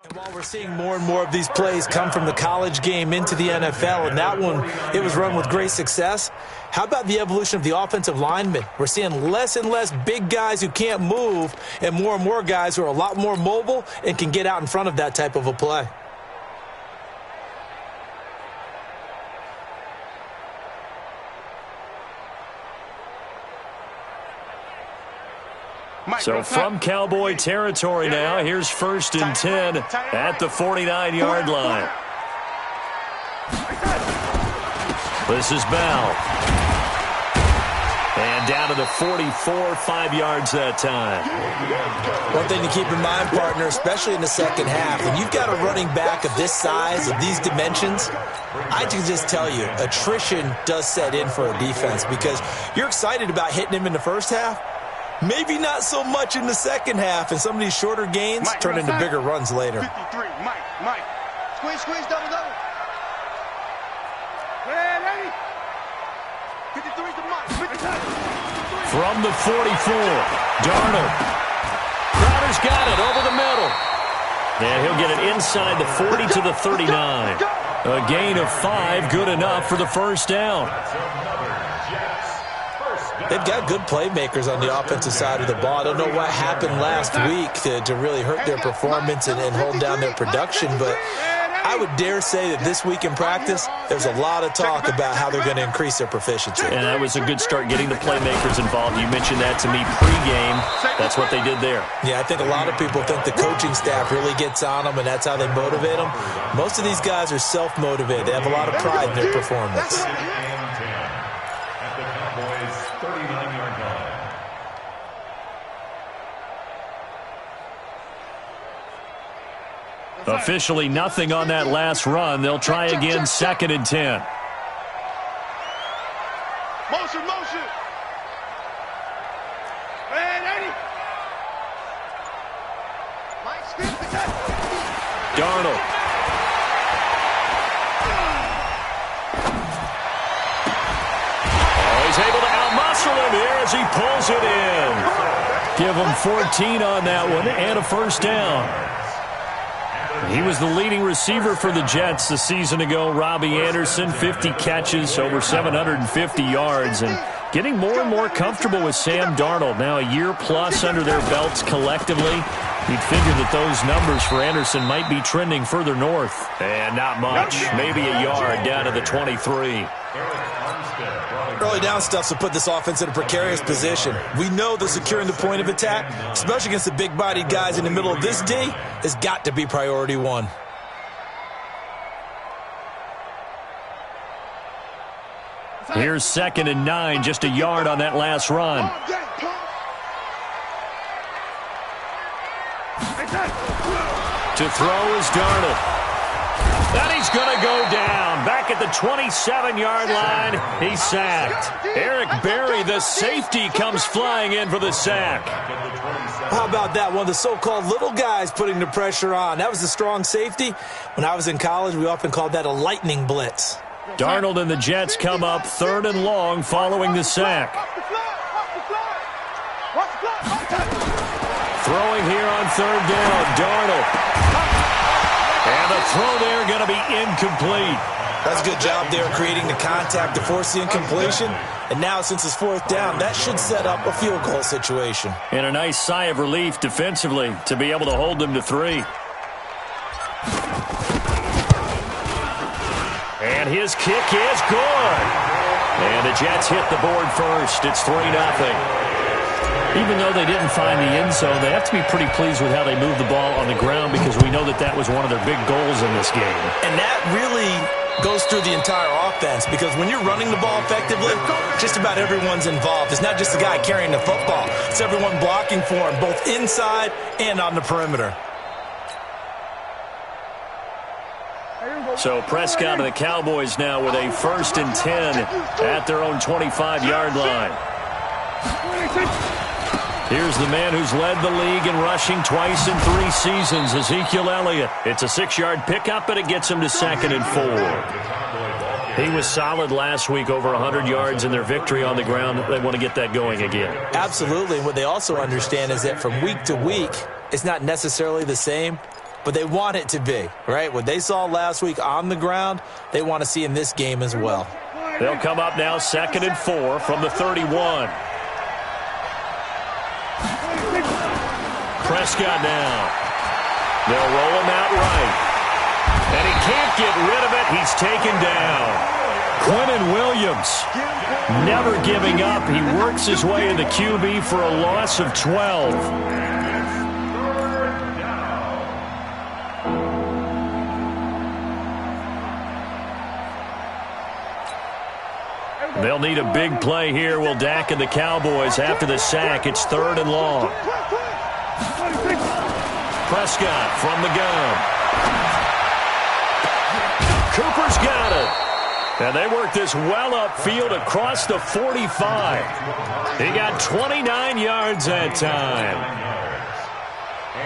And while we're seeing more and more of these plays come from the college game into the NFL, and that one, it was run with great success, how about the evolution of the offensive linemen? We're seeing less and less big guys who can't move and more guys who are a lot more mobile and can get out in front of that type of a play. So from Cowboy territory now, here's 1st and 10 at the 49-yard line. This is Bell. And down to the 44, 5 yards that time. One thing to keep in mind, partner, especially in the second half, when you've got a running back of this size, of these dimensions, I can just tell you, attrition does set in for a defense because you're excited about hitting him in the first half. Maybe not so much in the second half, and some of these shorter gains turn into bigger runs later. 53, Mike. Squeeze, double. Ready? 53's the Mike. 53. From the 44, Darnold. Crowder's got it over the middle. And he'll get it inside the 40 to the 39. A gain of 5, good enough for the first down. They've got good playmakers on the offensive side of the ball. I don't know what happened last week to really hurt their performance and hold down their production, but I would dare say that this week in practice, there's a lot of talk about how they're going to increase their proficiency. And that was a good start getting the playmakers involved. You mentioned that to me pregame. That's what they did there. Yeah, I think a lot of people think the coaching staff really gets on them, and that's how they motivate them. Most of these guys are self-motivated. They have a lot of pride in their performance. Officially nothing on that last run. They'll try again, 2nd and 10. Motion. Ready? Darnold. Oh, he's able to outmuscle him here as he pulls it in. Give him 14 on that one and a first down. He was the leading receiver for the Jets the season ago. Robbie Anderson, 50 catches, over 750 yards, and getting more and more comfortable with Sam Darnold. Now a year plus under their belts collectively. You'd figure that those numbers for Anderson might be trending further north. And not much, maybe a yard down to the 23. Early down stuff to put this offense in a precarious position. We know that securing the point of attack, especially against the big-bodied guys in the middle of this D, has got to be priority one. Here's 2nd and 9, just a yard on that last run. To throw is Darnold. And he's going to go down. Back at the 27-yard line, he's sacked. Eric Berry, the safety, comes flying in for the sack. How about that? One of the so-called little guys putting the pressure on. That was the strong safety. When I was in college, we often called that a lightning blitz. Darnold and the Jets come up 3rd and long following the sack. Throwing here on 3rd down, Darnold. And the throw there going to be incomplete. That's a good job there creating the contact to force the incompletion. And now since it's 4th down, that should set up a field goal situation. And a nice sigh of relief defensively to be able to hold them to 3. And his kick is good. And the Jets hit the board first. It's 3-0. Even though they didn't find the end zone, they have to be pretty pleased with how they moved the ball on the ground because we know that that was one of their big goals in this game. And that really goes through the entire offense because when you're running the ball effectively, just about everyone's involved. It's not just the guy carrying the football. It's everyone blocking for him, both inside and on the perimeter. So Prescott and the Cowboys now with a 1st and 10 at their own 25-yard line. Here's the man who's led the league in rushing twice in 3 seasons, Ezekiel Elliott. It's a 6-yard pickup, but it gets him to 2nd and 4. He was solid last week, over 100 yards in their victory on the ground. They want to get that going again. Absolutely. What they also understand is that from week to week, it's not necessarily the same. but they want it to be, right? What they saw last week on the ground, they want to see in this game as well. They'll come up now 2nd and 4 from the 31. Prescott now. They'll roll him out right. And he can't get rid of it. He's taken down. Quinnen Williams never giving up. He works his way in the QB for a loss of 12. They'll need a big play here. Will Dak and the Cowboys after the sack. It's 3rd and long. Prescott from the gun. Cooper's got it. And they work this well upfield across the 45. He got 29 yards that time.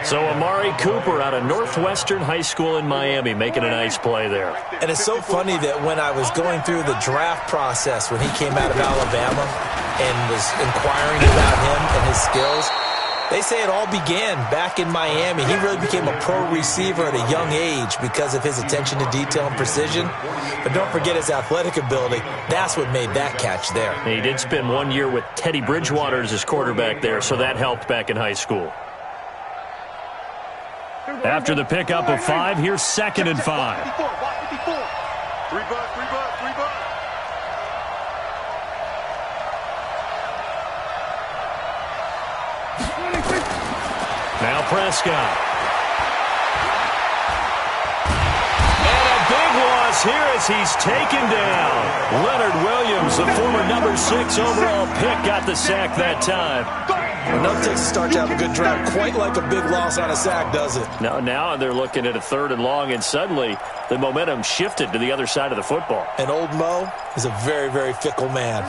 So Amari Cooper out of Northwestern High School in Miami making a nice play there. And it's so funny that when I was going through the draft process when he came out of Alabama and was inquiring about him and his skills, they say it all began back in Miami. He really became a pro receiver at a young age because of his attention to detail and precision. But don't forget his athletic ability. That's what made that catch there. He did spend 1 year with Teddy Bridgewater as his quarterback there, so that helped back in high school. After the pickup of 5, here's 2nd and 5. 3 bucks, 3 bucks, 3 bucks. Now Prescott. And a big loss here as he's taken down. Leonard Williams, the former number 6 overall pick, got the sack that time. Enough takes to start to have a good drive. Quite like a big loss on a sack, does it? Now they're looking at a 3rd and long, and suddenly the momentum shifted to the other side of the football. And old Mo is a very, very fickle man.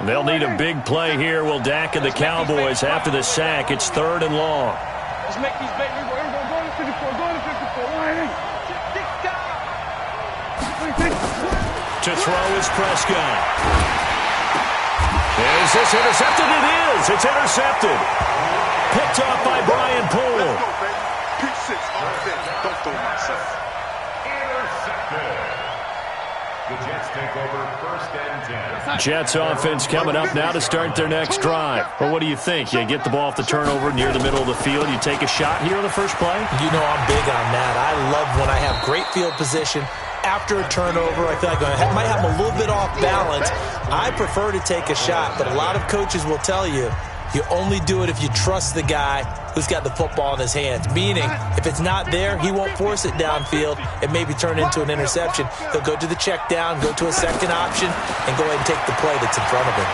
They'll need a big play here. Will Dak and the Cowboys after the sack. It's 3rd and long. Let's make these big. Go to 54. Go to 54. To throw is Prescott. Is this intercepted? It is. It's intercepted. Picked off by Brian Poole. Let's go, baby. Pick 6 offense. Don't throw myself. Intercepted. The Jets take over 1st and 10. Jets offense coming up now to start their next drive. Well, what do you think? You get the ball off the turnover near the middle of the field. You take a shot here on the first play? You know I'm big on that. I love when I have great field position. After a turnover, I feel like I might have a little bit off balance. I prefer to take a shot, but a lot of coaches will tell you, you only do it if you trust the guy who's got the football in his hands. Meaning, if it's not there, he won't force it downfield and maybe turn into an interception. He'll go to the check down, go to a second option, and go ahead and take the play that's in front of him.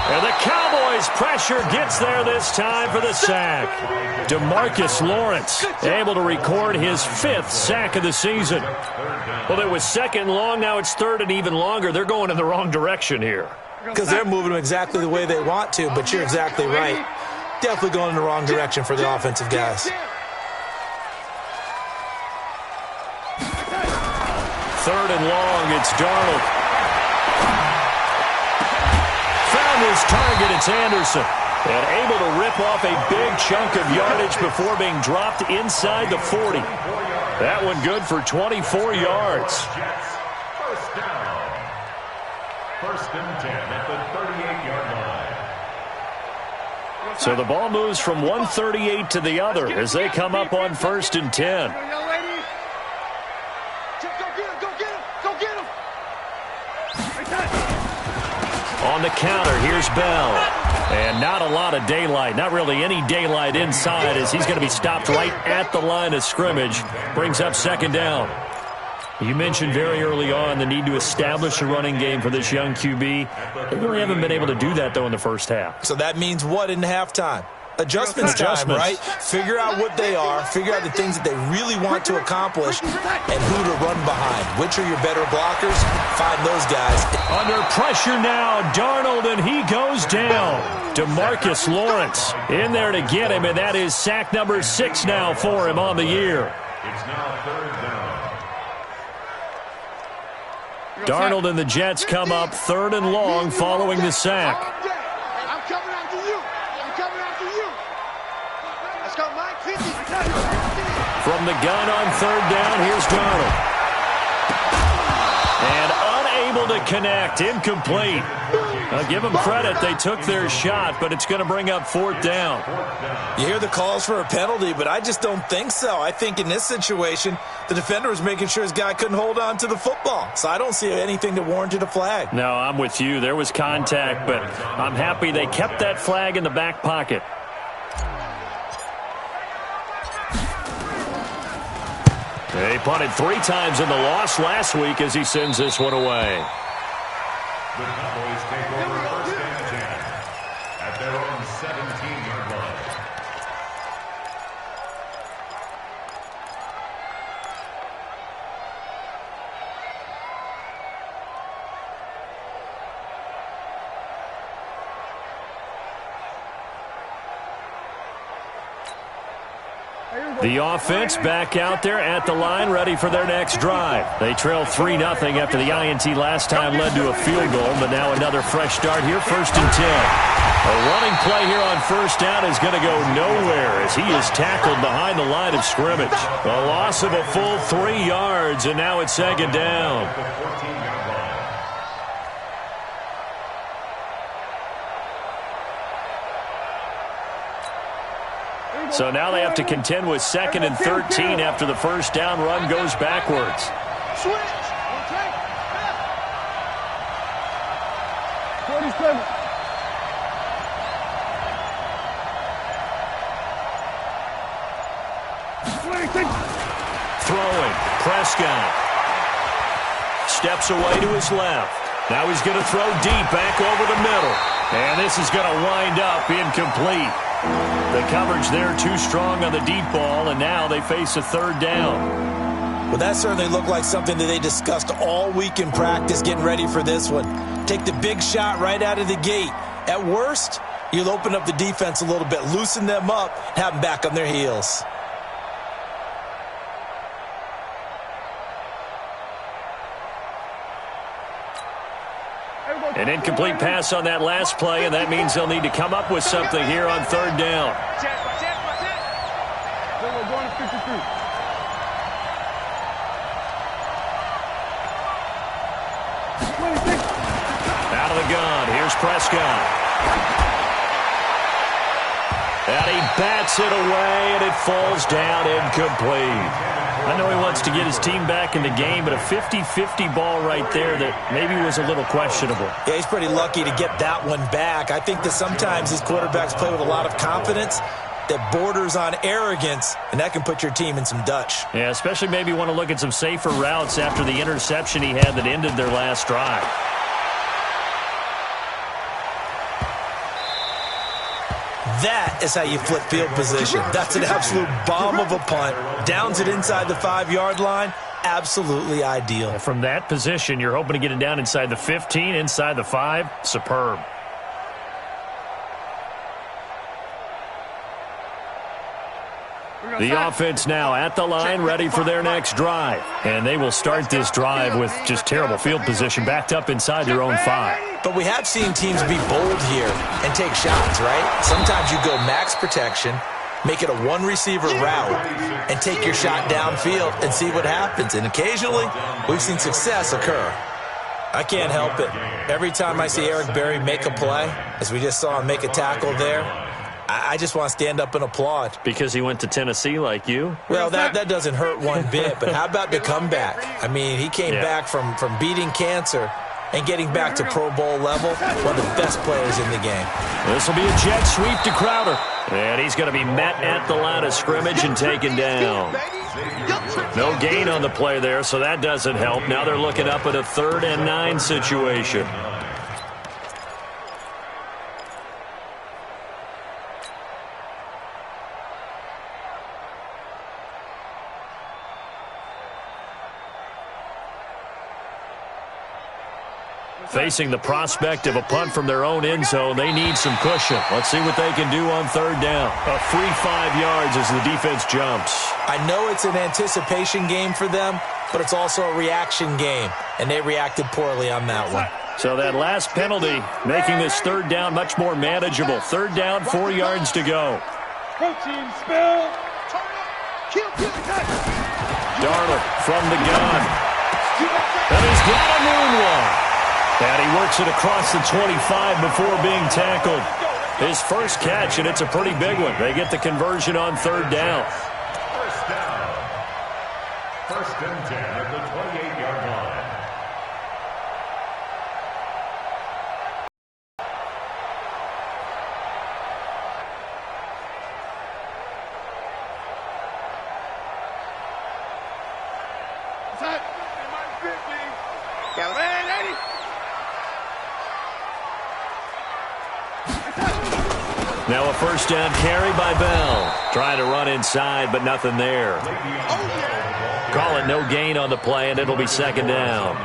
And the Cowboys pressure gets there this time for the sack. DeMarcus Lawrence able to record his 5th sack of the season. Well, it was 2nd long, now it's 3rd and even longer. They're going in the wrong direction here. Because they're moving them exactly the way they want to, but you're exactly right. Definitely going in the wrong direction for the offensive guys. 3rd and long, it's Darnold. Found his target, it's Anderson. And able to rip off a big chunk of yardage before being dropped inside the 40. That one good for 24 yards. First down. 1st and 10 at the 38-yard line. So the ball moves from one 38 to the other as they come up on 1st and 10. On the counter, here's Bell. And not a lot of daylight, not really any daylight inside as he's going to be stopped right at the line of scrimmage. Brings up 2nd down. You mentioned very early on the need to establish a running game for this young QB. They really haven't been able to do that, though, in the first half. So that means what in halftime? Adjustments time, right? Figure out what they are, figure out the things that they really want to accomplish, and who to run behind. Which are your better blockers? Find those guys. Under pressure now, Darnold, and he goes down. DeMarcus Lawrence in there to get him, and that is sack number 6 now for him on the year. It's now 3rd down. Darnold and the Jets come up 3rd and long following the sack. I'm coming after you. I'm coming after you. Let's go, Mike. 50. From the gun on third down, here's Darnold. And unable to connect, incomplete. I'll give them credit. They took their shot, but it's going to bring up fourth down. You hear the calls for a penalty, but I just don't think so. I think in this situation, the defender was making sure his guy couldn't hold on to the football. So I don't see anything that warranted a flag. No, I'm with you. There was contact, but I'm happy they kept that flag in the back pocket. They punted 3 times in the loss last week as he sends this one away. The Cowboys take over first and 10 at their own 17-yard line. The offense back out there at the line, ready for their next drive. They trail 3-0 after the INT last time led to a field goal, but now another fresh start here, first and 10. A running play here on first down is going to go nowhere as he is tackled behind the line of scrimmage. A loss of a full 3 yards, and now it's second down. So now they have to contend with 2nd and 13 after the first down run goes backwards. Switch. 47. Throwing. Prescott. Steps away to his left. Now he's going to throw deep back over the middle. And this is going to wind up incomplete. The coverage there too strong on the deep ball, and now they face a third down. Well, that certainly looked like something that they discussed all week in practice getting ready for this one. Take the big shot right out of the gate. At worst, you'll open up the defense a little bit, loosen them up, have them back on their heels. An incomplete pass on that last play, and that means they'll need to come up with something here on third down. Out of the gun, here's Prescott. And he bats it away, and it falls down incomplete. I know he wants to get his team back in the game, but a 50-50 ball right there that maybe was a little questionable. Yeah, he's pretty lucky to get that one back. I think that sometimes these quarterbacks play with a lot of confidence that borders on arrogance, and that can put your team in some Dutch. Yeah, especially maybe want to look at some safer routes after the interception he had that ended their last drive. That is how you flip field position. That's an absolute bomb of a punt. Downs it inside the 5-yard line. Absolutely ideal. And from that position, you're hoping to get it down inside the 15, inside the 5. Superb. The offense now at the line, ready for their next drive. And they will start this drive with just terrible field position, backed up inside their own 5. But we have seen teams be bold here and take shots, right? Sometimes you go max protection, make it a one-receiver route, and take your shot downfield and see what happens. And occasionally, we've seen success occur. I can't help it. Every time I see Eric Berry make a play, as we just saw him make a tackle there, I just want to stand up and applaud. Because he went to Tennessee like you? Well, that doesn't hurt one bit, but how about the comeback? I mean, he came back from beating cancer and getting back to Pro Bowl level, one of the best players in the game. This will be a jet sweep to Crowder. And he's going to be met at the line of scrimmage and taken down. No gain on the play there, so that doesn't help. Now they're looking up at a 3rd and 9 situation. Facing the prospect of a punt from their own end zone, they need some cushion. Let's see what they can do on third down. A free 5 yards as the defense jumps. I know it's an anticipation game for them, but it's also a reaction game, and they reacted poorly on that one. So that last penalty making this third down much more manageable. Third down, 4 yards to go. Coaching spell. Darnold from the gun. And he's got a moonwalk. And he works it across the 25 before being tackled. His first catch, and it's a pretty big one. They get the conversion on third down. First down. First and 10 at the 28-yard line. Now a first down carry by Bell. Trying to run inside, but nothing there. Call it no gain on the play, and it'll be second down.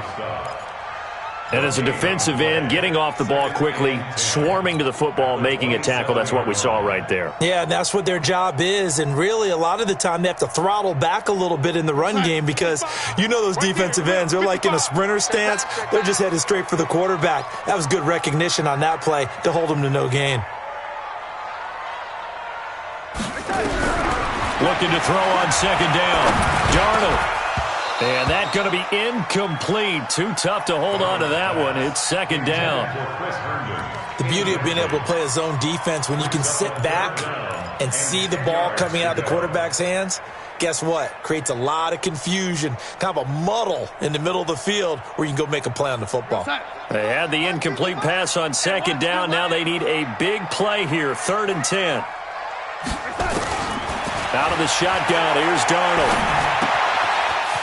And as a defensive end, getting off the ball quickly, swarming to the football, making a tackle, that's what we saw right there. Yeah, and that's what their job is. And really, a lot of the time, they have to throttle back a little bit in the run game because you know those defensive ends, they're like in a sprinter stance. They're just headed straight for the quarterback. That was good recognition on that play to hold them to no gain. Looking to throw on second down. Darnold. And that's going to be incomplete. Too tough to hold on to that one. It's second down. The beauty of being able to play a zone defense when you can sit back and see the ball coming out of the quarterback's hands, guess what? Creates a lot of confusion, kind of a muddle in the middle of the field where you can go make a play on the football. They had the incomplete pass on second down. Now they need a big play here, 3rd and 10. Out of the shotgun, here's Darnold.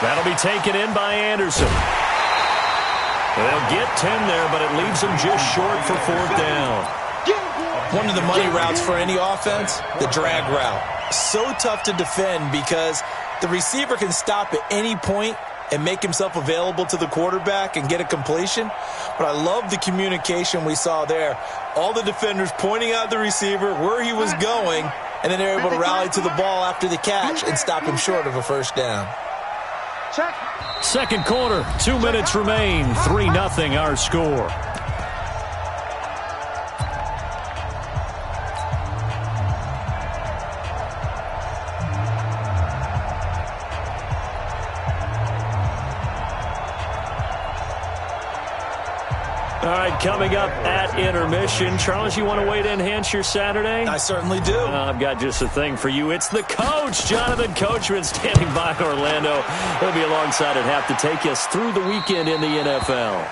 That'll be taken in by Anderson. They'll get 10 there, but it leaves them just short for 4th down. One of the money routes for any offense, the drag route. So tough to defend because the receiver can stop at any point and make himself available to the quarterback and get a completion. But I love the communication we saw there. All the defenders pointing out the receiver, where he was going, and then they're able to rally to the ball after the catch and stop him short of a first down. Second quarter, 2 minutes remain. 3-0 our score. All right, coming up at intermission. Charles, you want to wait to enhance your Saturday? I certainly do. I've got just a thing for you. It's the coach, Jonathan Coachman, standing by in Orlando. He'll be alongside at half to take us through the weekend in the NFL.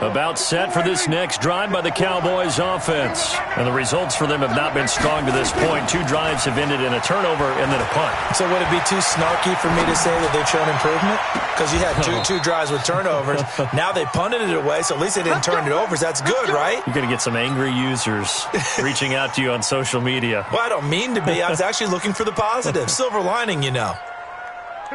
About set for this next drive by the Cowboys offense. And the results for them have not been strong to this point. 2 drives have ended in a turnover and then a punt. So would it be too snarky for me to say that they've shown improvement? Because you had two drives with turnovers. Now they punted it away, so at least they didn't turn it over. So that's good, right? You're going to get some angry users reaching out to you on social media. Well, I don't mean to be. I was actually looking for the positive. Silver lining, you know.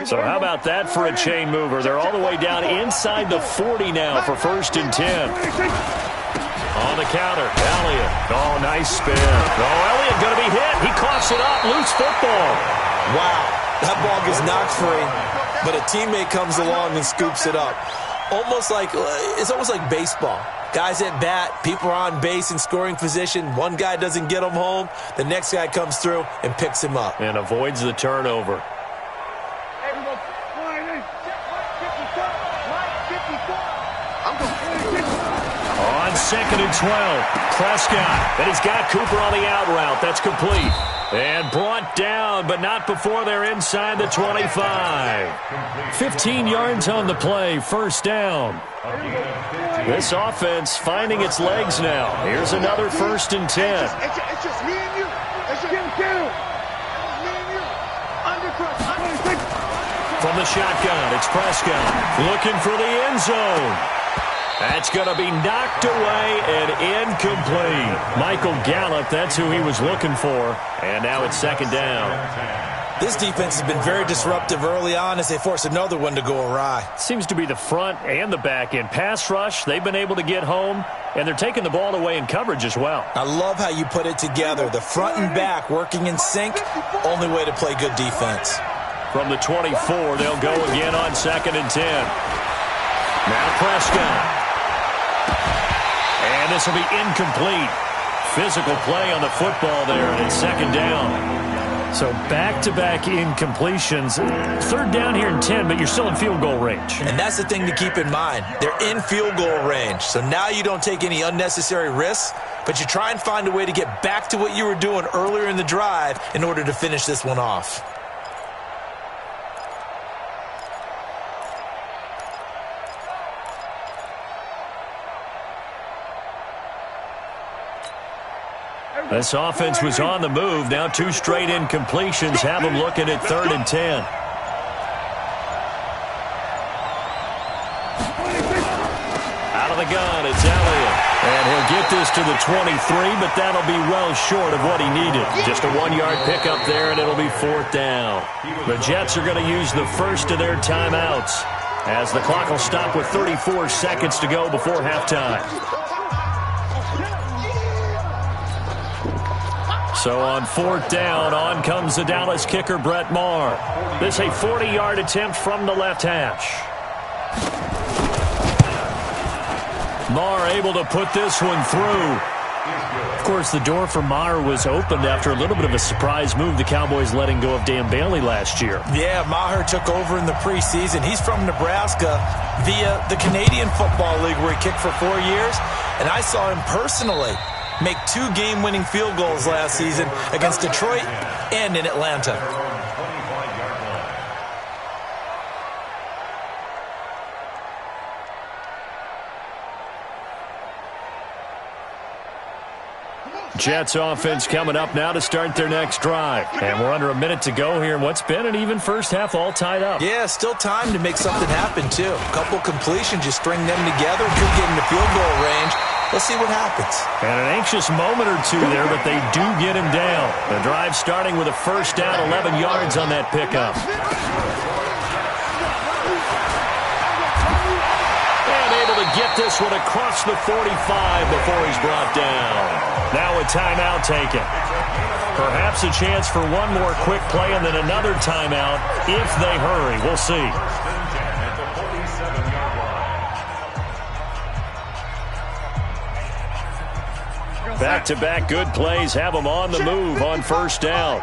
So how about that for a chain mover? They're all the way down inside the 40 now for 1st and 10. On the counter, Elliott. Oh, nice spin. Oh, Elliott going to be hit. He coughs it up. Loose football. Wow. That ball gets knocked free, but a teammate comes along and scoops it up. It's almost like baseball. Guys at bat, people are on base in scoring position. One guy doesn't get him home. The next guy comes through and picks him up. And avoids the turnover. On 2nd and 12, Prescott. And he's got Cooper on the out route. That's complete. And brought down, but not before they're inside the 25. 15 yards on the play, 1st down. This offense finding its legs now. Here's another 1st and 10. It's just me and you. It's just me and you. From the shotgun, it's Prescott looking for the end zone. That's going to be knocked away and incomplete. Michael Gallup, that's who he was looking for. And now it's 2nd down. This defense has been very disruptive early on as they force another one to go awry. Seems to be the front and the back end. Pass rush, they've been able to get home, and they're taking the ball away in coverage as well. I love how you put it together. The front and back working in sync, only way to play good defense. From the 24, they'll go again on 2nd and 10. Now Prescott. And this will be incomplete. Physical play on the football there, and it's 2nd down. So back-to-back incompletions. 3rd down here and 10, but you're still in field goal range. And that's the thing to keep in mind. They're in field goal range. So now you don't take any unnecessary risks, but you try and find a way to get back to what you were doing earlier in the drive in order to finish this one off. This offense was on the move. Now 2 straight incompletions have them looking at 3rd and 10. Out of the gun, it's Elliott. And he'll get this to the 23, but that'll be well short of what he needed. Just a 1-yard pickup there, and it'll be 4th down. The Jets are going to use the first of their timeouts as the clock will stop with 34 seconds to go before halftime. So on 4th down, on comes the Dallas kicker, Brett Maher. This a 40-yard attempt from the left hash. Maher able to put this one through. Of course, the door for Maher was opened after a little bit of a surprise move, the Cowboys letting go of Dan Bailey last year. Yeah, Maher took over in the preseason. He's from Nebraska via the Canadian Football League where he kicked for 4 years. And I saw him personally make 2 game-winning field goals last season against Detroit and in Atlanta. Jets offense coming up now to start their next drive. And we're under a minute to go here in what's been an even first half, all tied up. Yeah, still time to make something happen, too. A couple completions, you string them together, could get into field goal range. Let's see what happens. And an anxious moment or two there, but they do get him down. The drive starting with a first down, 11 yards on that pickup. And able to get this one across the 45 before he's brought down. Now a timeout taken. Perhaps a chance for one more quick play and then another timeout if they hurry. We'll see. Back-to-back good plays have them on the move on first down.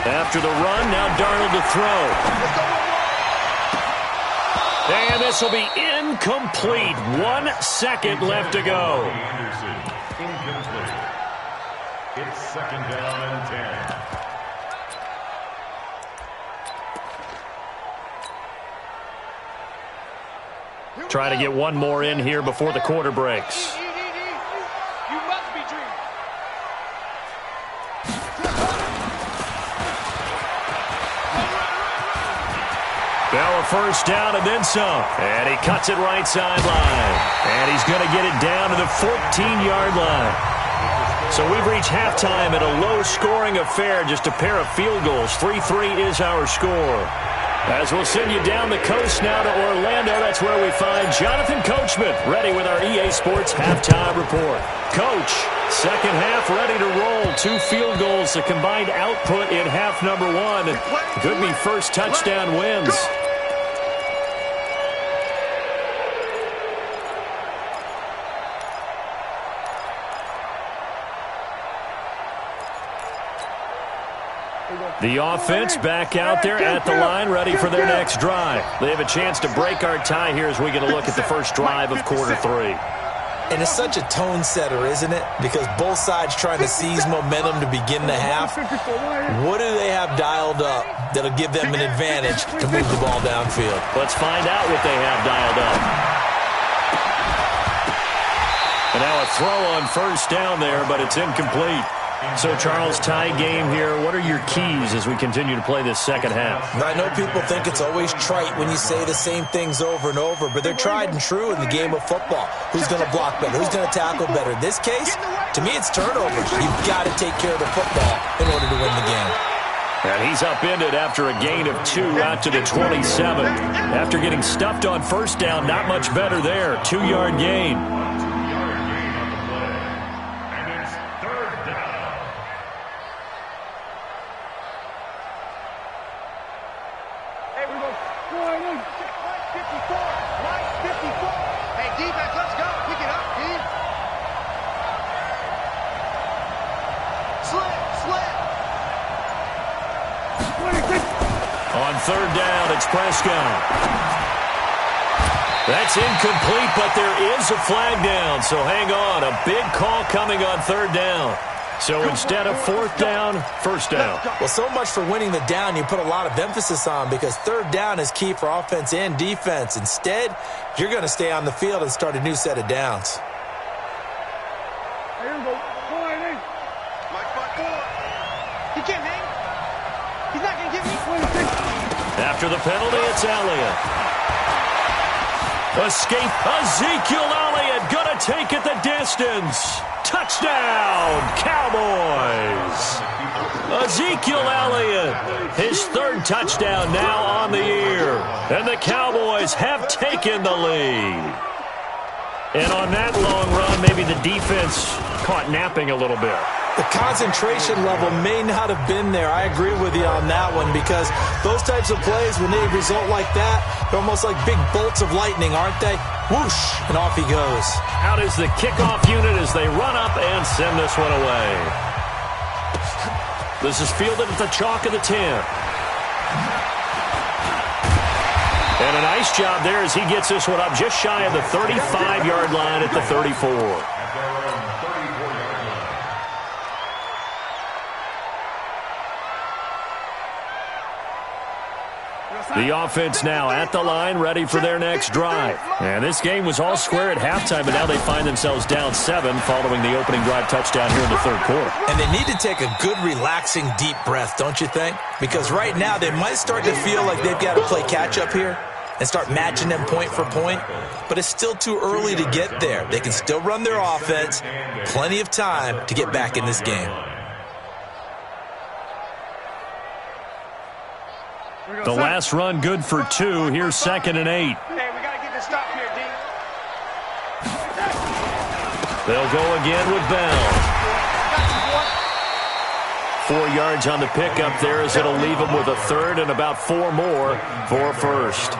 After the run, now Darnold to throw. And this will be incomplete. 1 second left to go. Incomplete. It's 2nd down and 10. Try to get one more in here before the quarter breaks. Now a first down and then some. And he cuts it right sideline. And he's going to get it down to the 14-yard line. So we've reached halftime at a low-scoring affair, just a pair of field goals. 3-3 is our score. As we'll send you down the coast now to Orlando, that's where we find Jonathan Coachman, ready with our EA Sports Halftime Report. Coach, second half ready to roll. 2 field goals, the combined output in half number 1. And could be first touchdown wins. The offense back out there at the line, ready for their next drive. They have a chance to break our tie here as we get a look at the first drive of quarter 3. And it's such a tone setter, isn't it? Because both sides trying to seize momentum to begin the half. What do they have dialed up that'll give them an advantage to move the ball downfield? Let's find out what they have dialed up. And now a throw on first down there, but it's incomplete. So, Charles, tie game here. What are your keys as we continue to play this second half? I know people think it's always trite when you say the same things over and over, but they're tried and true in the game of football. Who's going to block better? Who's going to tackle better? In this case, to me, it's turnovers. You've got to take care of the football in order to win the game. And he's upended after a gain of 2 out to the 27. After getting stuffed on first down, not much better there. 2-yard gain. third down. It's Prescott. That's incomplete, but there is a flag down. So hang on. A big call coming on third down. So instead of fourth down, first down. Well, so much for winning the down you put a lot of emphasis on, because third down is key for offense and defense. Instead, you're going to stay on the field and start a new set of downs. He can't hang. He's not going to give me. After the penalty, it's Elliott. Escape. Ezekiel Elliott going to take it the distance. Touchdown, Cowboys. Ezekiel Elliott, his third touchdown now on the year. And the Cowboys have taken the lead. And on that long run, maybe the defense caught napping a little bit. The concentration level may not have been there. I agree with you on that one, because those types of plays, when they result like that, they're almost like big bolts of lightning, aren't they? Whoosh, and off he goes. Out is the kickoff unit as they run up and send this one away. This is fielded at the chalk of the 10. And a nice job there as he gets this one up just shy of the 35-yard line at the 34. The offense now at the line, ready for their next drive. And this game was all square at halftime, but now they find themselves down 7 following the opening drive touchdown here in the third quarter. And they need to take a good, relaxing, deep breath, don't you think? Because right now they might start to feel like they've got to play catch-up here and start matching them point for point. But it's still too early to get there. They can still run their offense. Plenty of time to get back in this game. The last run good for 2. Here's 2nd and 8. Hey, we got to get this stop here, D. They'll go again with Bell. 4 yards on the pickup there as it'll leave them with a third and about 4 more for first.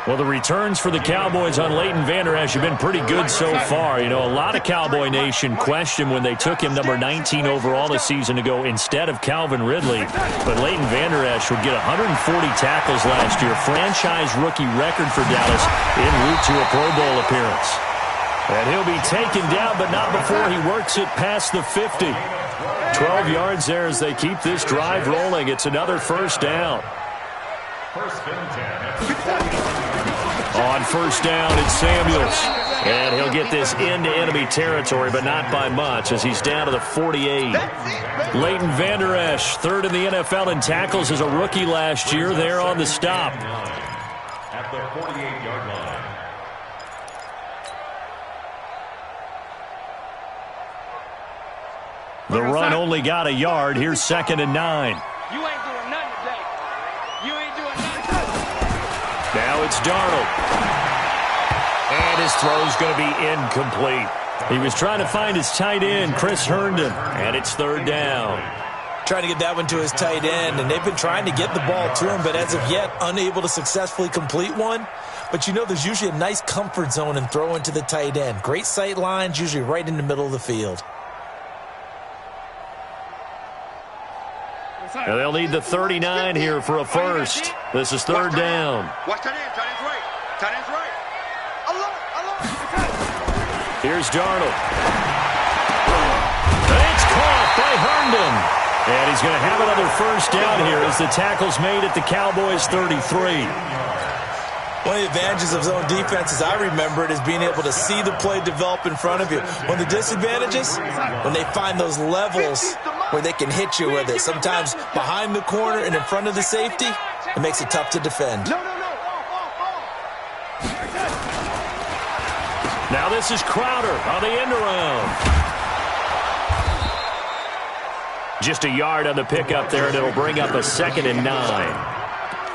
Well, the returns for the Cowboys on Leighton Vander Esch have been pretty good so far. You know, a lot of Cowboy Nation questioned when they took him number 19 overall a season ago instead of Calvin Ridley. But Leighton Vander Esch would get 140 tackles last year, franchise rookie record for Dallas, en route to a Pro Bowl appearance. And he'll be taken down, but not before he works it past the 50. 12 yards there as they keep this drive rolling. It's another first down. On first down, it's Samuels. And he'll get this into enemy territory, but not by much as he's down to the 48. Leighton Vander Esch, third in the NFL in tackles as a rookie last year, there on the stop. At the 48-yard line. The run only got a yard. Here's 2nd and 9. You ain't doing nothing today. You ain't doing nothing. Now it's Darnold. And his throw's going to be incomplete. He was trying to find his tight end, Chris Herndon, and it's third down. Trying to get that one to his tight end, and they've been trying to get the ball to him, but as of yet, unable to successfully complete one. But you know, there's usually a nice comfort zone in throwing to the tight end. Great sight lines, usually right in the middle of the field. And they'll need the 39 here for a first. This is third down. Watch tight end. Tight end's right. Tight end's right. Here's Darnold. It's caught by Herndon. And he's going to have another first down here as the tackle's made at the Cowboys' 33. One of the advantages of zone defense, as I remember it, is being able to see the play develop in front of you. One of the disadvantages, when they find those levels where they can hit you with it, sometimes behind the corner and in front of the safety, it makes it tough to defend. Now this is Crowder on the end around. Just a yard on the pickup there, and it'll bring up a 2nd and 9.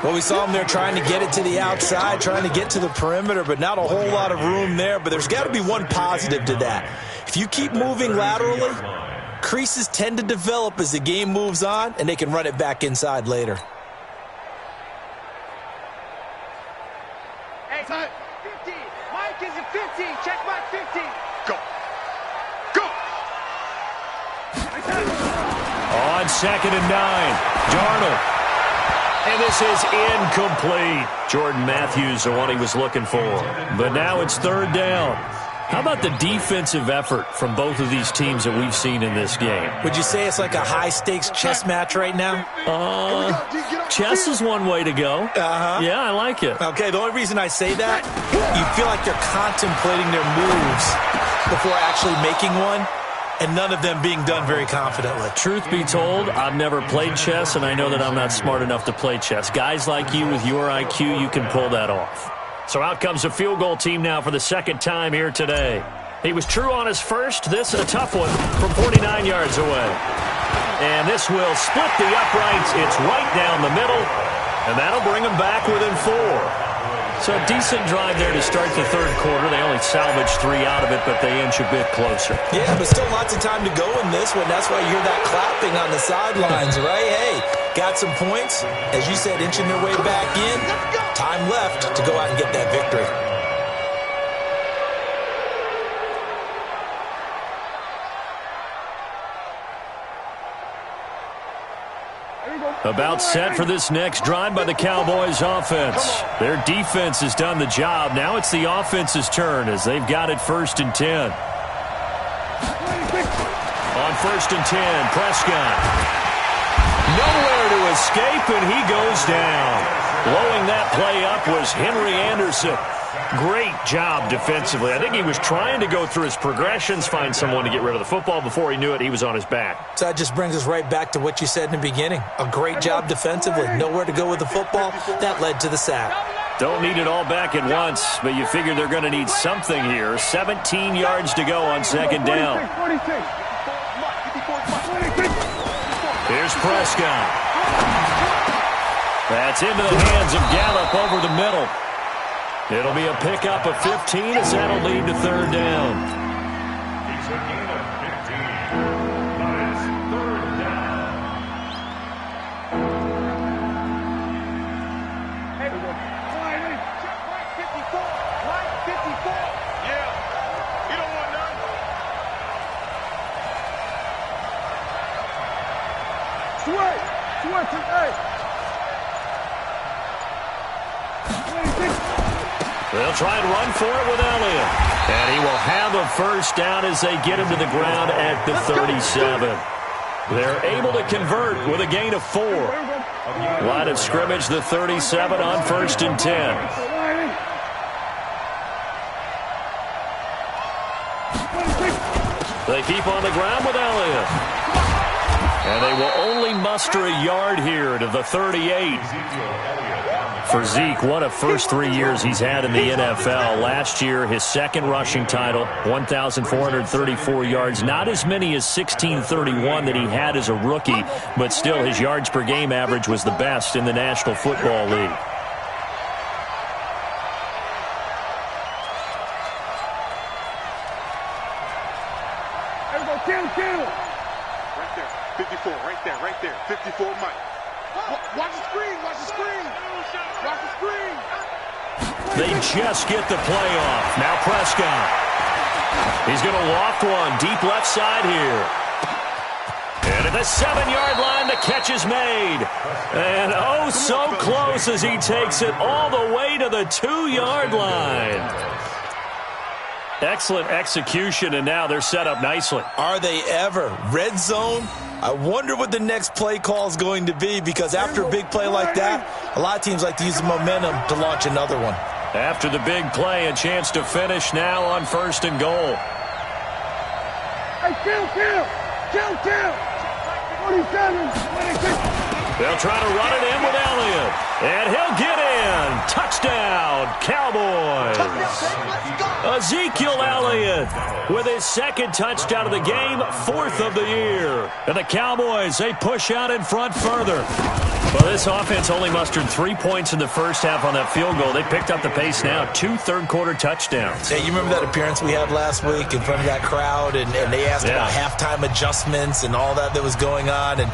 Well, we saw him there trying to get it to the outside, trying to get to the perimeter, but not a whole lot of room there. But there's got to be one positive to that. If you keep moving laterally, creases tend to develop as the game moves on, and they can run it back inside later. Hey, 50. Mike is at 15. Check Mike 15. Go. Go. On 2nd and 9, Darnold. And this is incomplete. Jordan Matthews, the one he was looking for. But now it's third down. How about the defensive effort from both of these teams that we've seen in this game? Would you say it's like a high-stakes chess match right now? Chess is one way to go. Yeah, I like it. Okay, the only reason I say that, you feel like they're contemplating their moves before actually making one, and none of them being done very confidently. Truth be told, I've never played chess, and I know that I'm not smart enough to play chess. Guys like you with your IQ, you can pull that off. So out comes the field goal team now for the second time here today. He was true on his first. This a tough one from 49 yards away. And this will split the uprights. It's right down the middle, and that'll bring them back within 4. So a decent drive there to start the third quarter. They only salvaged 3 out of it, but they inch a bit closer. Yeah, but still lots of time to go in this one. That's why you hear that clapping on the sidelines, right? Hey, got some points. As you said, inching their way back in. Time left to go out and get that victory. About set for this next drive by the Cowboys offense. Their defense has done the job. Now it's the offense's turn as they've got it 1st and 10. On 1st and 10, Prescott. Nowhere to escape, and he goes down. Blowing that play up was Henry Anderson. Great job defensively. I think he was trying to go through his progressions, find someone to get rid of the football. Before he knew it, he was on his back. So that just brings us right back to what you said in the beginning. A great job defensively. Nowhere to go with the football. That led to the sack. Don't need it all back at once, but you figure they're going to need something here. 17 yards to go on 2nd down. Here's Prescott. That's into the hands of Gallup over the middle. It'll be a pickup of 15 as that'll lead to 3rd down. It's a gain of 15. But it's 3rd down. Hey, line 54. Line 54. Yeah. You don't want none. Switch. Hey. They'll try and run for it with Elliott. And he will have a 1st down as they get him to the ground at the 37. They're able to convert with a gain of 4. Line of scrimmage, the 37 on 1st and 10. They keep on the ground with Elliott. And they will only muster a yard here to the 38. For Zeke, what a first 3 years he's had in the NFL. Last year, his 2nd rushing title, 1,434 yards. Not as many as 1,631 that he had as a rookie, but still his yards per game average was the best in the National Football League. Kill. Right there. 54. Right there. 54 Mike. Watch the screen. Watch the screen. They just get the play off. Now Prescott. He's going to loft one deep left side here. And at the 7-yard line, the catch is made. And oh, so close as he takes it all the way to the 2-yard line. Excellent execution, and now they're set up nicely. Are they ever? Red zone? I wonder what the next play call is going to be, because after a big play like that, a lot of teams like to use the momentum to launch another one. After the big play, a chance to finish now on 1st and goal. Hey, kill. 27, 26. They'll try to run it in with Elliott. And he'll get in. Touchdown, Cowboys. Ezekiel Elliott with his 2nd touchdown of the game, 4th of the year. And the Cowboys, they push out in front further. Well, this offense only mustered 3 points in the first half on that field goal. They picked up the pace now, 2 third-quarter touchdowns. Hey, you remember that appearance we had last week in front of that crowd, and they asked about halftime adjustments and all that was going on, and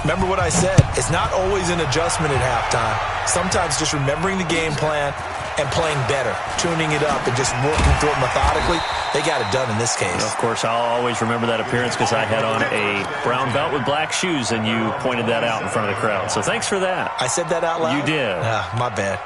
remember what I said, it's not always an adjustment at halftime. Sometimes just remembering the game plan, and playing better, tuning it up and just working through it methodically. They got it done in this case. Of course, I'll always remember that appearance because I had on a brown belt with black shoes, and you pointed that out in front of the crowd. So thanks for that. I said that out loud? You did. My bad.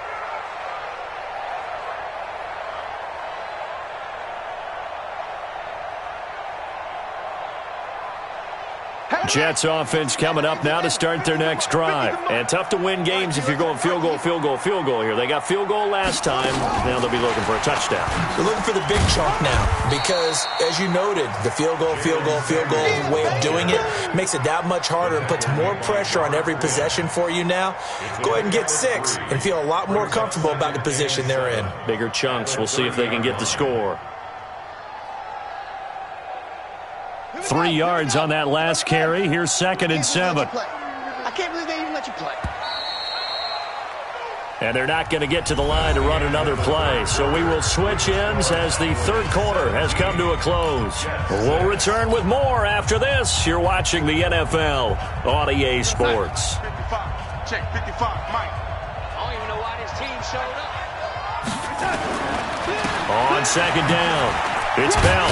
Jets offense coming up now to start their next drive. And tough to win games if you're going field goal, field goal, field goal here. They got field goal last time. Now they'll be looking for a touchdown. They're looking for the big chunk now because, as you noted, the field goal way of doing it makes it that much harder and puts more pressure on every possession for you now. Go ahead and get 6 and feel a lot more comfortable about the position they're in. Bigger chunks. We'll see if they can get the score. 3 yards on that last carry. Here's 2nd and 7. I can't believe they even let you play. And they're not going to get to the line to run another play. So we will switch ends as the third quarter has come to a close. We'll return with more after this. You're watching the NFL on EA Sports. 55. Check 55. Mike. I don't even know why this team showed up. On 2nd down, it's Bell.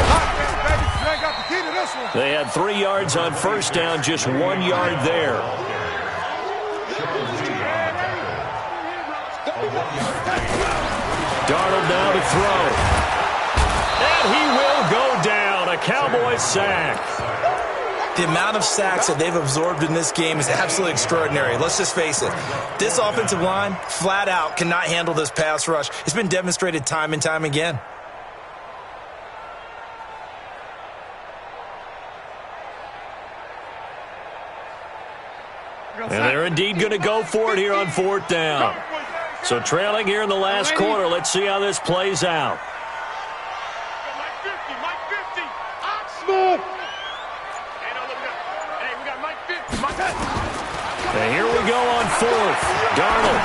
They had 3 yards on 1st down, just 1 yard there. Darnold now to throw. And he will go down. A Cowboys sack. The amount of sacks that they've absorbed in this game is absolutely extraordinary. Let's just face it. This offensive line, flat out, cannot handle this pass rush. It's been demonstrated time and time again. And they're indeed going to go for it here on 4th down. So trailing here in the last quarter. Let's see how this plays out. Mike 50. Mike 50. Smooth. Hey, no, look up. Hey, we got Mike 50. Mike 50. And here we go on 4th. Darnold.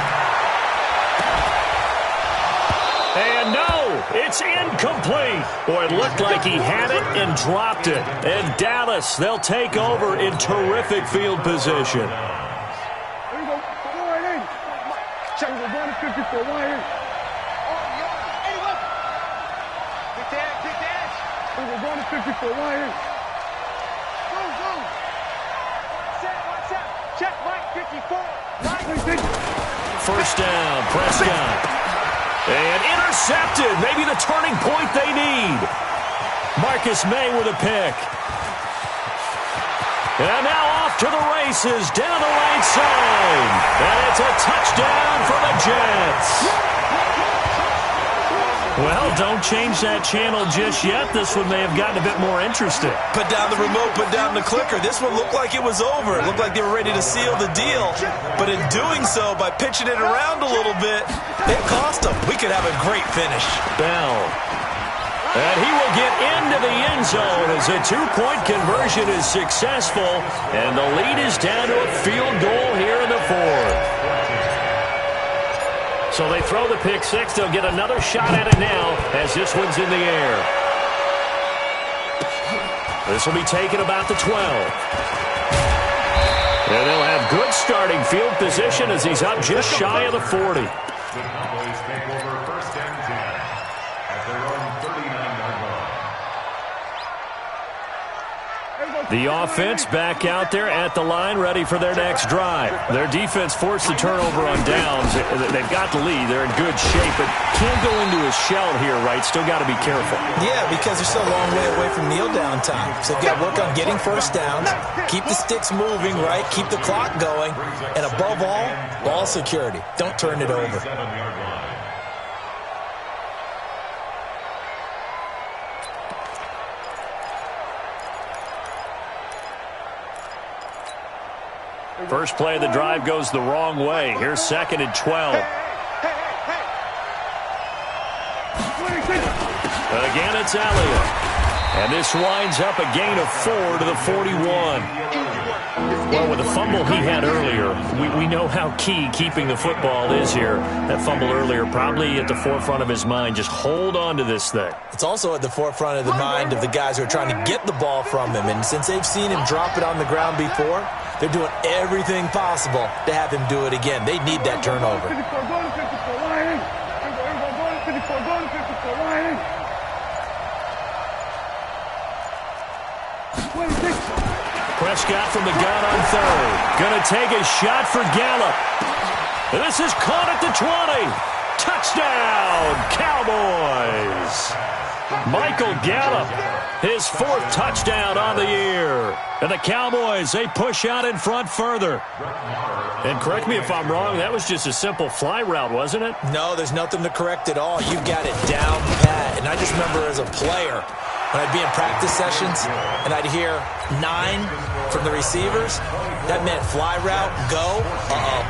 And no, it's incomplete. Boy, it looked like he had it and dropped it. And Dallas, they'll take over in terrific field position. Check, we're going to 54. Why here? Hey, look. Get that. We're going to 54. Why here? Go. Set, watch out. Check, Mike 54. 1st down, Prescott. And intercepted. Maybe the turning point they need. Marcus May with a pick. And now off to the races down the right side. And it's a touchdown for the Jets. Well, don't change that channel just yet. This one may have gotten a bit more interesting. Put down the remote, put down the clicker. This one looked like it was over. It looked like they were ready to seal the deal. But in doing so, by pitching it around a little bit, it cost them. We could have a great finish. Bell. And he will get into the end zone as a 2-point conversion is successful. And the lead is down to a field goal here in the 4th. So they throw the pick 6. They'll get another shot at it now as this one's in the air. This will be taken about the 12. And they'll have good starting field position as he's up just shy of the 40. The Cowboys take over 1st and 10 at their own 39-yard line. The offense back out there at the line, ready for their next drive. Their defense forced the turnover on downs. They've got the lead. They're in good shape, but can't go into a shell here, right? Still got to be careful. Yeah, because they're still a long way away from kneel down time. So they've got to work on getting 1st downs, keep the sticks moving, right? Keep the clock going. And above all, ball security. Don't turn it over. 7-yard line. First play of the drive goes the wrong way. Here's 2nd and 12. Again, it's Elliott. And this winds up a gain of 4 to the 41. Well, with the fumble he had earlier, we know how key keeping the football is here. That fumble earlier probably at the forefront of his mind. Just hold on to this thing. It's also at the forefront of the mind of the guys who are trying to get the ball from him. And since they've seen him drop it on the ground before, they're doing everything possible to have him do it again. They need that turnover. Prescott from the gun on third. Going to take a shot for Gallup. This is caught at the 20. Touchdown, Cowboys. Michael Gallup, his 4th touchdown on the year. And the Cowboys, they push out in front further. And correct me if I'm wrong, that was just a simple fly route, wasn't it? No, there's nothing to correct at all. You've got it down pat. And I just remember as a player, when I'd be in practice sessions and I'd hear 9 from the receivers, that meant fly route, go,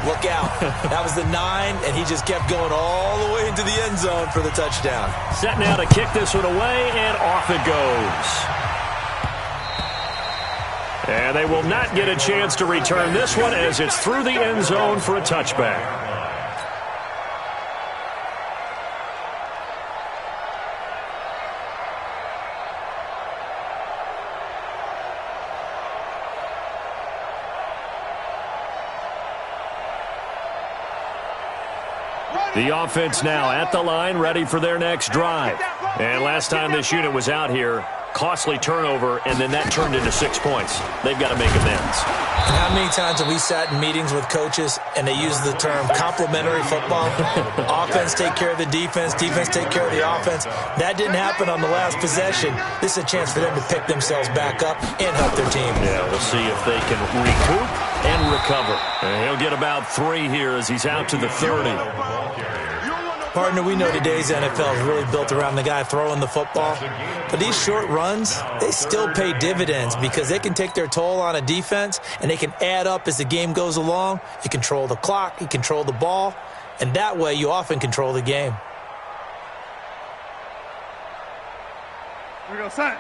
look out. That was the 9, and he just kept going all the way into the end zone for the touchdown. Set now to kick this one away, and off it goes. And they will not get a chance to return this one as it's through the end zone for a touchback. The offense now at the line, ready for their next drive. And last time this unit was out here, costly turnover, and then that turned into 6 points. They've got to make amends. And how many times have we sat in meetings with coaches and they use the term complementary football? Offense take care of the defense, defense take care of the offense. That didn't happen on the last possession. This is a chance for them to pick themselves back up and help their team. Yeah, we'll see if they can recoup and recover. And he'll get about 3 here as he's out to the 30. Partner, we know today's NFL is really built around the guy throwing the football. But these short runs, they still pay dividends because they can take their toll on a defense and they can add up as the game goes along. You control the clock, you control the ball, and that way you often control the game. Here we go, son.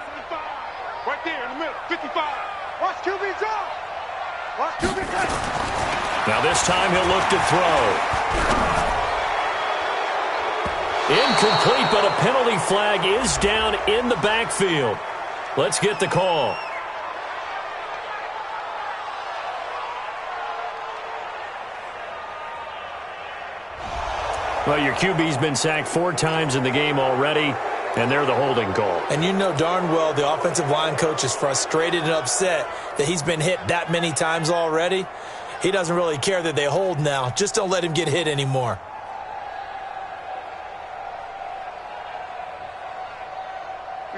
Right there in the middle, 55. Watch QB drop. Watch QB drop. Now this time he'll look to throw. Incomplete, but a penalty flag is down in the backfield. Let's get the call. Well, your QB's been sacked 4 times in the game already, and they're the holding call. And you know darn well the offensive line coach is frustrated and upset that he's been hit that many times already. He doesn't really care that they hold now. Just don't let him get hit anymore.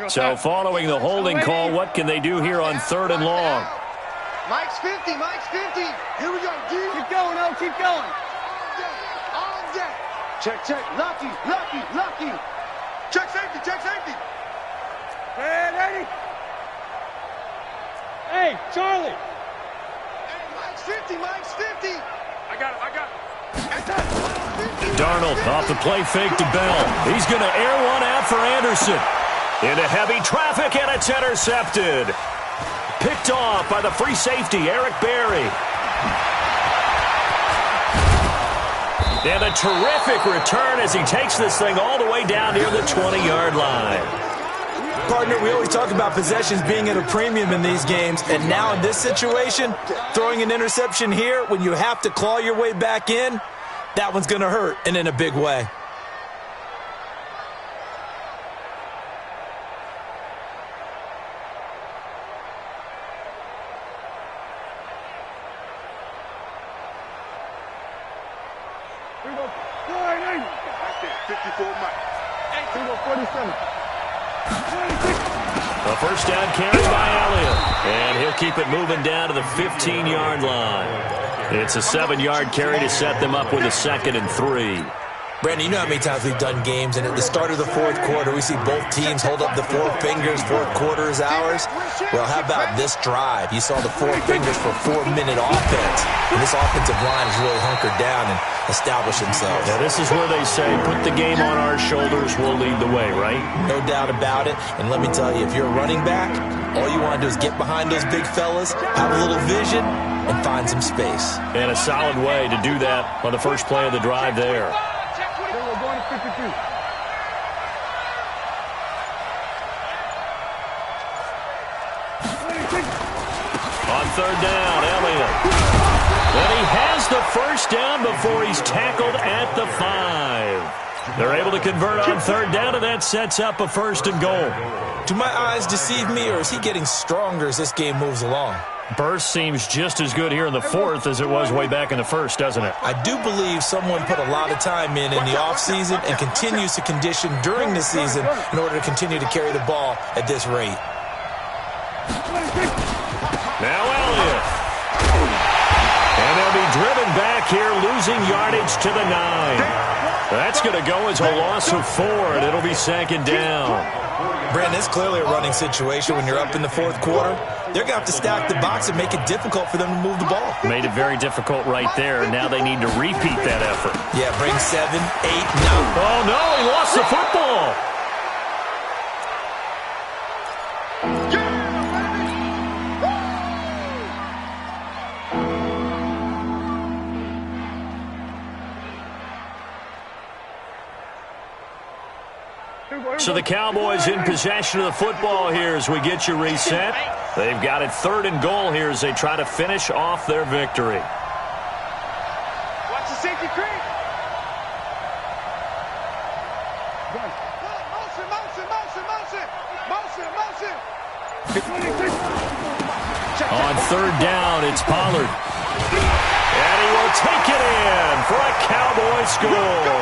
So following the holding call, what can they do here on 3rd and long? Mike's 50, Mike's 50. Here we go, G. Keep going, O, keep going. All day. Check, check. Lucky, lucky, lucky. Check safety, check safety. Hey, ready? Hey, Charlie. Hey, Mike's 50, Mike's 50. I got it. Darnold off the play fake to Bell. He's going to air one out for Anderson. Into heavy traffic, and it's intercepted. Picked off by the free safety, Eric Berry. And a terrific return as he takes this thing all the way down near the 20-yard line. Partner, we always talk about possessions being at a premium in these games, and now in this situation, throwing an interception here when you have to claw your way back in, that one's going to hurt, and in a big way. A first down carry by Elliott, and he'll keep it moving down to the 15-yard line. It's a 7-yard carry to set them up with a 2nd and 3. Brandon, you know how many times we've done games, and at the start of the 4th quarter, we see both teams hold up the 4 fingers, 4th quarter is ours. Well, how about this drive? You saw the 4 fingers for 4-minute offense, and this offensive line has really hunkered down and established themselves. Yeah, this is where they say, put the game on our shoulders, we'll lead the way, right? No doubt about it, and let me tell you, if you're a running back, all you want to do is get behind those big fellas, have a little vision, and find some space. And a solid way to do that on the first play of the drive there. Going to 52. On 3rd down, Elliott. And he has the first down before he's tackled at the 5. They're able to convert on 3rd down, and that sets up a 1st and goal. Do my eyes deceive me, or is he getting stronger as this game moves along? Burst seems just as good here in the fourth as it was way back in the first, doesn't it? I do believe someone put a lot of time in the offseason and continues to condition during the season in order to continue to carry the ball at this rate. Now Elliott. And they'll be driven back here, losing yardage to the 9. That's going to go as a loss of 4, and it'll be second down. Brandon, it's clearly a running situation when you're up in the fourth quarter. They're going to have to stack the box and make it difficult for them to move the ball. Made it very difficult right there. Now they need to repeat that effort. Yeah, bring 7, 8, no. Oh, no, he lost the football. So the Cowboys in possession of the football here as we get you reset. They've got it 3rd and goal here as they try to finish off their victory. Watch the safety creep. Motion. On 3rd down, it's Pollard. And he will take it in for a Cowboy score.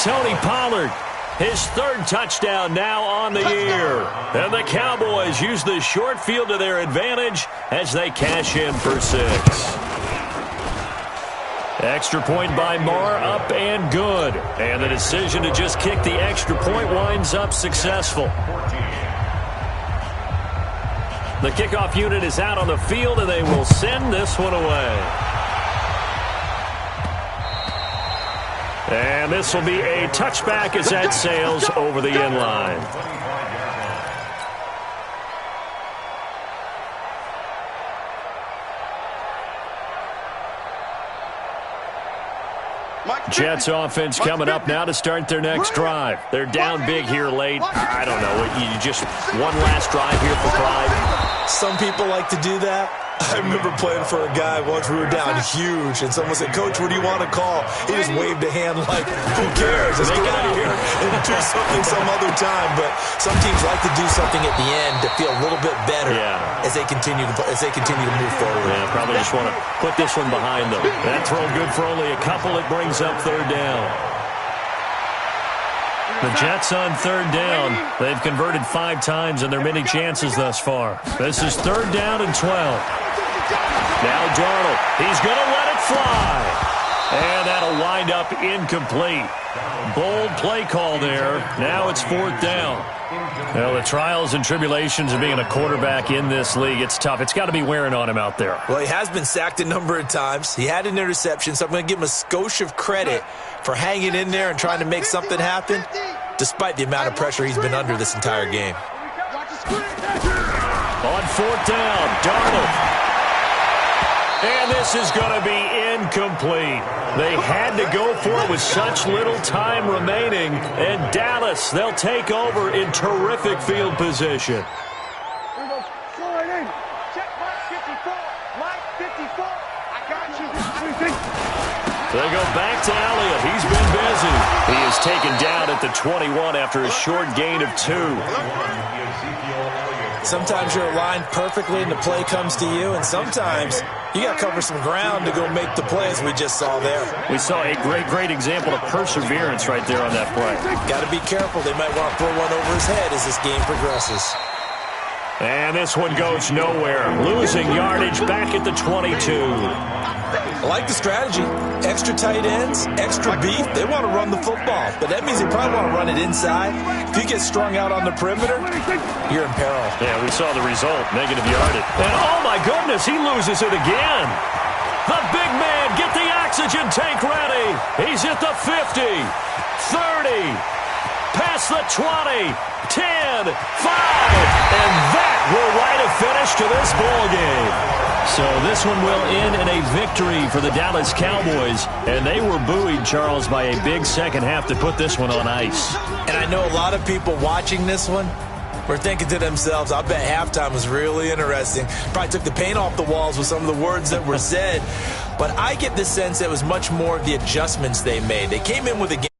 Tony Pollard, his 3rd touchdown now on the year. And the Cowboys use the short field to their advantage as they cash in for 6. Extra point by Marr, up and good. And the decision to just kick the extra point winds up successful. The kickoff unit is out on the field, and they will send this one away. And this will be a touchback as that sails over the end line. Jets offense coming up now to start their next drive. They're down big here late. I don't know. You just one last drive here for pride. Some people like to do that. I remember playing for a guy once. We were down huge, and someone said, "Coach, what do you want to call?" He just waved a hand like, "Who cares? Let's get out of here and do something some other time." But some teams like to do something at the end to feel a little bit better as they continue to move forward. Yeah, probably just want to put this one behind them. That throw good for only a couple. It brings up 3rd down. The Jets on 3rd down. They've converted 5 times in their many chances thus far. This is 3rd down and 12. Now Darnold. He's going to let it fly. And that'll wind up incomplete. Bold play call there. Now it's 4th down. Well, the trials and tribulations of being a quarterback in this league, it's tough. It's got to be wearing on him out there. Well, he has been sacked a number of times. He had an interception, so I'm going to give him a skosh of credit for hanging in there and trying to make something happen, despite the amount of pressure he's been under this entire game. On 4th down, Darnold. And this is going to be incomplete. They had to go for it with such little time remaining. And Dallas, they'll take over in terrific field position. They go back to Elliott. He's been busy. He is taken down at the 21 after a short gain of 2. Sometimes you're aligned perfectly and the play comes to you, and sometimes you got to cover some ground to go make the play, as we just saw there. We saw a great example of perseverance right there on that play. Got to be careful. They might want to throw one over his head as this game progresses. And this one goes nowhere. Losing yardage back at the 22. I like the strategy. Extra tight ends, extra beef. They want to run the football, but that means they probably want to run it inside. If you get strung out on the perimeter, you're in peril. Yeah, we saw the result, negative yardage. And oh my goodness, he loses it again. The big man, get the oxygen tank ready. He's at the 50, 30, past the 20, 10, 5, and that will write a finish to this ball game. So this one will end in a victory for the Dallas Cowboys. And they were buoyed, Charles, by a big second half to put this one on ice. And I know a lot of people watching this one were thinking to themselves, I bet halftime was really interesting. Probably took the paint off the walls with some of the words that were said. But I get the sense it was much more of the adjustments they made. They came in with a game.